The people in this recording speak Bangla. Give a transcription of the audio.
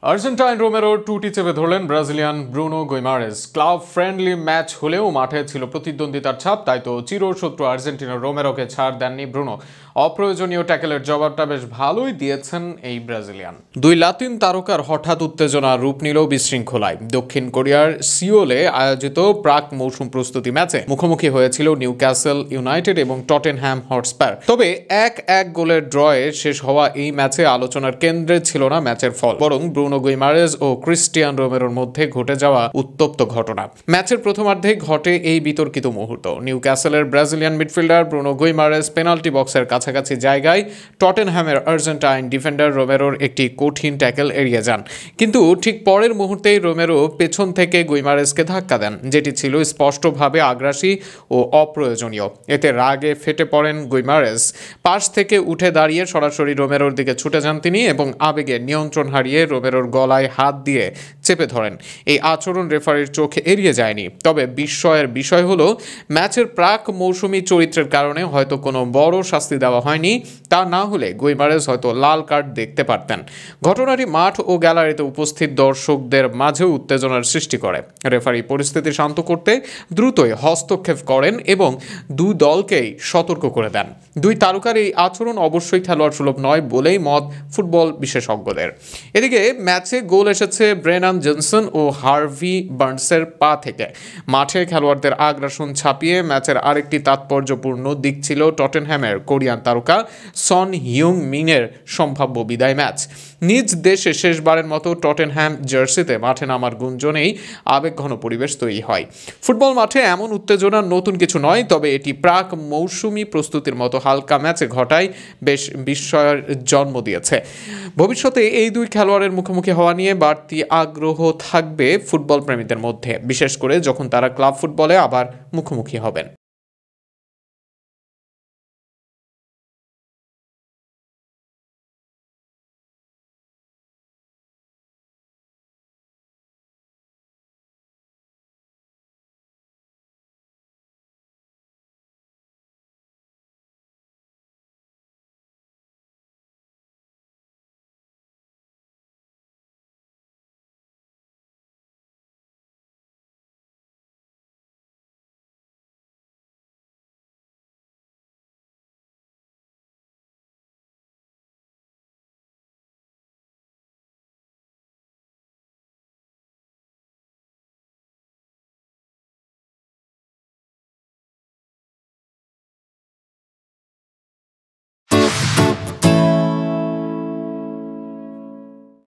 আর্জেন্টাইন রোমেরোর টুটি চেপে ধরলেন Brazilian Bruno Guimarães. Club friendly match হলেও মাঠে ছিল প্রতিদ্বন্দ্বিতার ছাপ, তাই তো চিরশত্রু আর্জেন্টিনার রোমেরোকে ছাড় দেননি ব্রুনো। অপ্রয়োজনীয় ট্যাকেলের জবাবটা বেশ ভালোই দিয়েছেন এই ব্রাজিলিয়ান। দুই লাতিন তারকার হঠাৎ উত্তেজনা রূপ নিল বিশৃঙ্খলায়। দক্ষিণ কোরিয়ার সিওলে আয়োজিত প্রাক মৌসুম প্রস্তুতি ম্যাচে মুখোমুখি হয়েছিল নিউক্যাসল ইউনাইটেড এবং টটেনহ্যাম হটস্পার। তবে 1-1 গোলের ড্রয়ে শেষ হওয়া এই ম্যাচে আলোচনার কেন্দ্রে ছিল না ম্যাচের ফল, বরং ব্রুনো গুইমারেজ ও ক্রিস্টিয়ান রোমেরোর মধ্যে ঘটে যাওয়া উত্তপ্ত ঘটনা। ম্যাচের প্রথমার্ধে ঘটে এই বিতর্কিত মুহূর্ত। নিউক্যাসলের Brazilian midfielder Bruno Guimaraes penalty বক্সের কাছাকাছি জায়গায় টটেনহ্যামের আর্জেন্টাইন ডিফেন্ডার রোমেরোর একটি কঠিন ট্যাকেল এড়িয়ে যান, কিন্তু ঠিক পরের মুহূর্তেই রোমেরো পেছন থেকে গুইমারেজকে ধাক্কা দেন, যেটি ছিল স্পষ্টভাবে আগ্রাসী ও অপ্রয়োজনীয়। এতে রাগে ফেটে পড়েন গুইমারেজ। পাশ থেকে উঠে দাঁড়িয়ে সরাসরি রোমেরোর দিকে ছুটে যান তিনি এবং আবেগে নিয়ন্ত্রণ হারিয়ে রোমেরোর গলায় হাত দিয়ে চেপে ধরেন। এই আচরণ রেফারির চোখে এড়িয়ে যায়নি। তবে বিস্ময়ের বিষয় হলো, ম্যাচের প্রাক মৌসুমী চরিত্রের কারণে হয়তো কোনো বড় শাস্তি দেওয়া হয়নি। তা না হলে গুইমারেজ হয়তো লাল কার্ড দেখতে পারতেন। ঘটনাটি মাঠ ও গ্যালারিতে উপস্থিত দর্শকদের মাঝেও উত্তেজনার সৃষ্টি করে। রেফারি পরিস্থিতি শান্ত করতে দ্রুতই হস্তক্ষেপ করেন এবং দুই দলকেই সতর্ক করে দেন। দুই তারকার এই আচরণ অবশ্যই খেলোয়াড় সুলভ নয় বলেই মত ফুটবল বিশেষজ্ঞদের। এদিকে ম্যাচে গোল এসেছে ব্রেনান জনসন ও হার্ভি বার্নসের পা থেকে। মাঠে খেলোয়াড়দের আগ্রাসন ছাপিয়ে ম্যাচের আরেকটি তাৎপর্যপূর্ণ দিক ছিল টটেনহ্যামের কোরিয়ান তারকা সন হিউং মিনের সম্ভাব্য বিদায় ম্যাচ। নিজ দেশে শেষবারের মতো টটেনহ্যাম জার্সিতে মাঠে নামার গুঞ্জনেই আবেগঘন পরিবেশ তৈরি হয়। ফুটবল মাঠে এমন উত্তেজনা নতুন কিছু নয়, তবে এটি প্রাক মৌসুমী প্রস্তুতির মতো হালকা ম্যাচে ঘটায় বেশ বিস্ময়ের জন্ম দিয়েছে। ভবিষ্যতে এই দুই খেলোয়াড়ের মুখোমুখি হওয়া নিয়ে বাড়তি আগ্রহ থাকবে ফুটবল প্রেমীদের মধ্যে, বিশেষ করে যখন তারা ক্লাব ফুটবলে আবার মুখোমুখি হবেন।